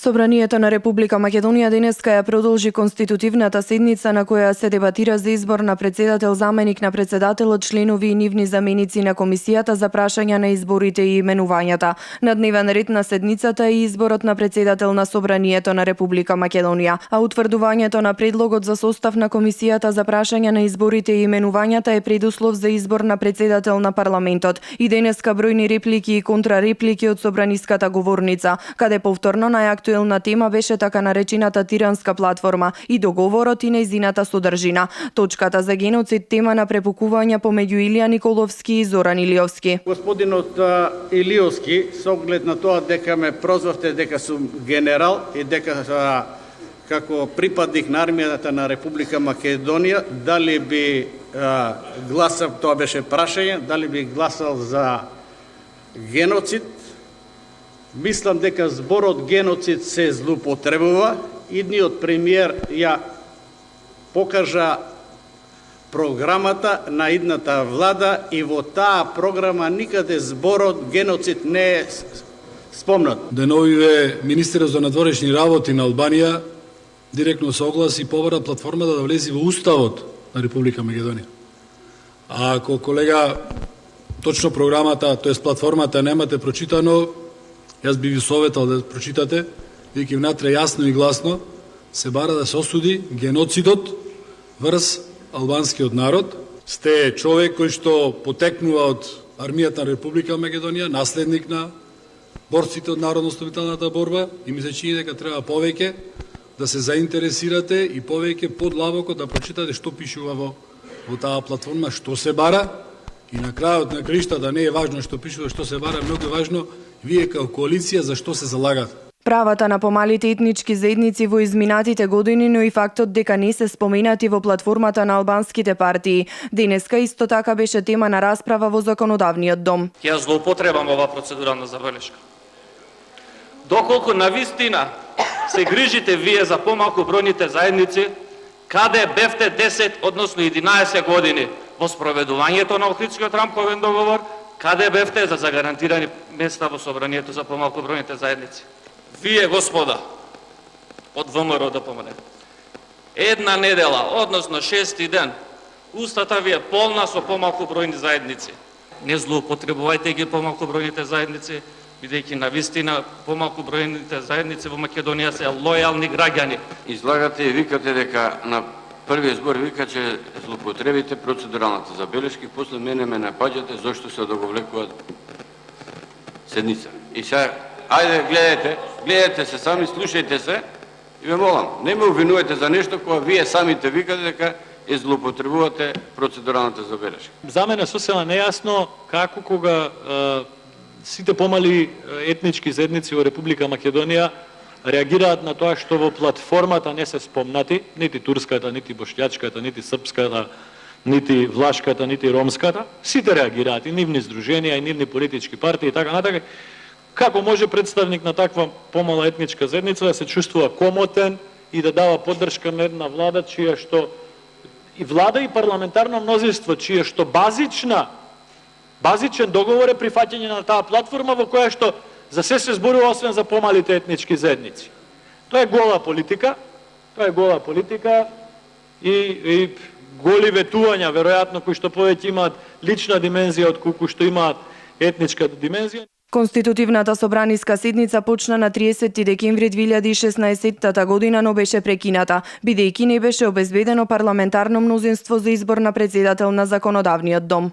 Собранието на Република Македонија денеска ја продолжи конститутивната седница на која се дебатира за избор на председател, заменик на председателот, членови и нивни заменици на комисијата за прашања на изборите и именувањата. На дневен ред на седницата е изборот на председател на Собранието на Република Македонија, а утврдувањето на предлогот за состав на комисијата за прашања на изборите и именувањата е предуслов за избор на председател на парламентот. И денеска бројни реплики и контрареплики од собраниската говорница, каде повторно најактуелна тема беше така наречената тиранска платформа и договорот и нејзината содржина. Точката за геноцид тема на препукување помеѓу Илија Николовски и Зоран Илиовски. Господинот Илиовски, со оглед на тоа дека ме прозвавте дека сум генерал и дека како припадник на армијата на Република Македонија, дали би гласал, тоа беше прашање, дали би гласал за геноцид? Мислам дека зборот геноцид се злоупотребува. Идниот премиер ја покажа програмата на идната влада и во таа програма никаде зборот геноцид не е спомнат. Деновиве министерот за надворешни работи на Албанија директно се огласи и побара платформата да влезе во уставот на Република Македонија. А ако колега точно програмата, тоест платформата немате прочитано, јас би ви советал да прочитате, бидејќи внатре јасно и гласно се бара да се осуди геноцидот врз албанскиот народ. Сте човек кој што потекнува од армијата на Република Македонија, наследник на борците од народно-ослободителната борба и ми се чини дека треба повеќе да се заинтересирате и повеќе подлабоко да прочитате што пишува во таа платформа, што се бара и на крајот на краиштата не е важно што пишува, што се бара, многу е важно вие како коалиција за што се залагате. Правата на помалите етнички заедници во изминатите години, но и фактот дека не се споменати во платформата на албанските партии. Денеска исто така беше тема на расправа во законодавниот дом. Ја злоупотребам ова процедурална забелешка. Доколку навистина се грижите вие за помалку бројните заедници, каде бевте 10, односно 11 години во спроведувањето на Охридскиот рамковен договор, каде бевте за загарантирани места во собранието за помалку бројните заедници? Вие, господа, од ВМРО да поминем, една недела, односно 6 ден, устата ви е полна со помалку бројни заедници. Не злоупотребувајте ги помалку бројните заедници, бидејќи навистина помалку бројните заедници во Македонија се лојални граѓани. Излагате и викате дека на првиот збор вика че злоупотребите процедуралната забелешка и после мене ме напаѓате зошто се одоговлекуваат седница. И сега, ајде гледате се сами, слушајте се и ве молам, не ме обвинувате за нешто кога вие самите викате дека злоупотребувате процедуралната забелешка. За мене сосема нејасно како кога сите помали етнички заедници во Република Македонија реагираат на тоа што во платформата не се спомнати, нити турската, нити бошљачката, нити српската, нити влашката, нити ромската. Сите реагираат, и нивни здруженија, и нивни политички партии и така натака. Како може представник на таква помала етничка заедница да се чувствува комотен и да дава поддршка на една влада чија што и влада и парламентарно мнозинство чија што базичен договор е прифаќање на таа платформа во која што за се зборува освен за помалите етнички заедници. Тоа е гола политика и голи ветувања, веројатно, кои што повеќе имаат лична димензија од колку што имаат етничката димензија. Конститутивната собраниска седница почна на 30 декември 2016 година, но беше прекината, бидејќи не беше обезбедено парламентарно мнозинство за избор на председател на законодавниот дом.